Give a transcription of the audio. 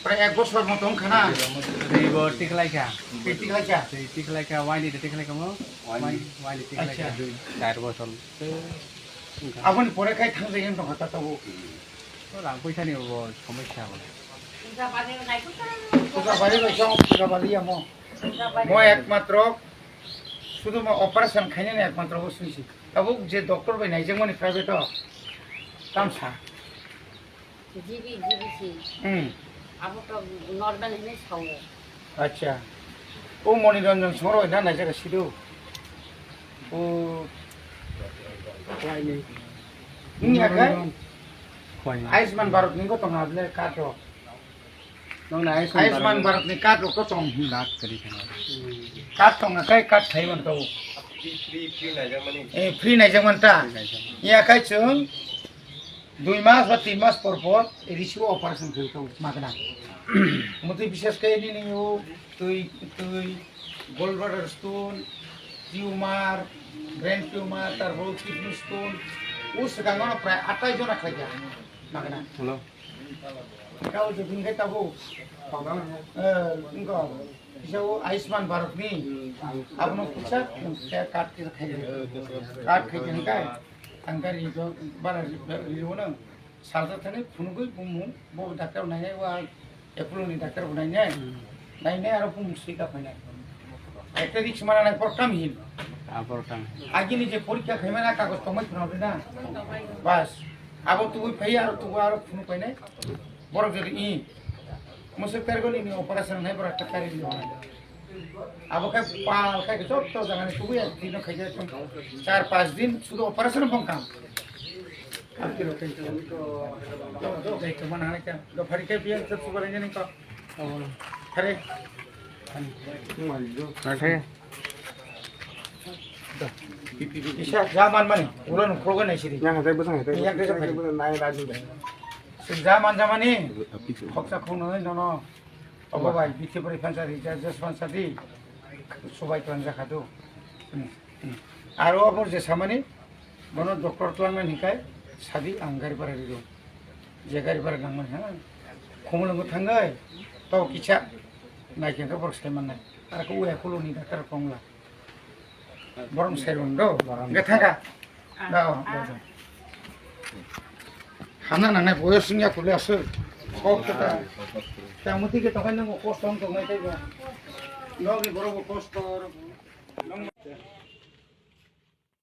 প্রায় 1 বছর মতন খানা এইবার টিকলাইকা টিকলাইকা সেই টিকলাইকা ওয়াইনি টিকলাইকা মো ওয়াইনি টিকলাইকা 4 বছর আপনি পরে খাই থাকজাयो दं কথা তবু রাং পয়সানি সমস্যা হলো পূজা বাড়ি বাইছাও পূজা বাড়ি আমো মই একমাত্র শুধু অপারেশন খাইনে না একমাত্র বসুইছি তবু যে ডক্টর বাই নাইজों माने प्राइवेट तामसा जीबीसी अब तो नॉर्मल में सङो अच्छा ओ मनिरंजन सरो ना नाइजों सिदो ओ वाइनि नि आखाय आयुष्मान भारत नि गतम हाबले काटो नोंना आयुष्मान भारत नि काटो को तम लाख करी खाना काट तंग आखाय काट थाइमन तो फ्री नाइजों मानता नि आखाय जों 2 मास बा 3 मास पर रिसिव ऑपरेशन खौ मागना मते विशेष के नि ओ तुई gall bladder stone tumour brain tumour तारপর किडनी स्टोन ও সেখানে প্রায় 28 জন খাইয়া মাগনা হলো কাউ যে দিন খাইতাবো ইনকো जो आयुष्मान भारत नि आपनो कुछ काट के खाइए काट खाइए नि काय अंगार इको बारा लियो न सालदा थाने फुनुगै बुमु बो डाक्टर नायनाय वा एप्रो नि डाक्टर बनायनाय नायनाय आरो बुमु सिका फायनाय একটা রিক্স মারানায় পড়তাম হিল আগে যে পরীক্ষা খাইবে না কাগজ তোমায় ফোনাবে না বাস আবার তুই ফাই আর তুই আর ফোন পাই নাই বড় যদি ই মুসক কার গলি নি অপারেশন নাই বড় একটা কারি দিও আবার কাই পাল কাই চট তো জানানি তুই এক দিন খাই যায় 4-5 দিন শুধু অপারেশন বং কাম আপনি লোকে তো দেখতে মনে হয় না তো ফারি কে বিয়ে তো সুপার ইঞ্জিনিয়ারিং কা আরে Isa zaman man ulan program na siri. yang saya besang itu yang saya besang naik lagi zaman ni hoksa khono no obabai bithi pari fansari just fansari সবাই তো আনজা খাতো আর অপর যে সামানি বনো ডক্টর তোলান নিকায় সাদি আঙ্গারি পারে দিও যে গাড়ি পারে গাঙ্গন হ্যাঁ খমলঙ্গ থাঙ্গাই তো কিছা नायखेंखौ बर सायमाननाय आरो को उया कलनि डाक्टर कंला बरम सायरन दो गे थांगा दा हाना नांनाय बयसनिया खुले आसो खौखता तामुति के तखाय नंगो कष्ट दं दंनाय थायबा नगि बरबो कष्ट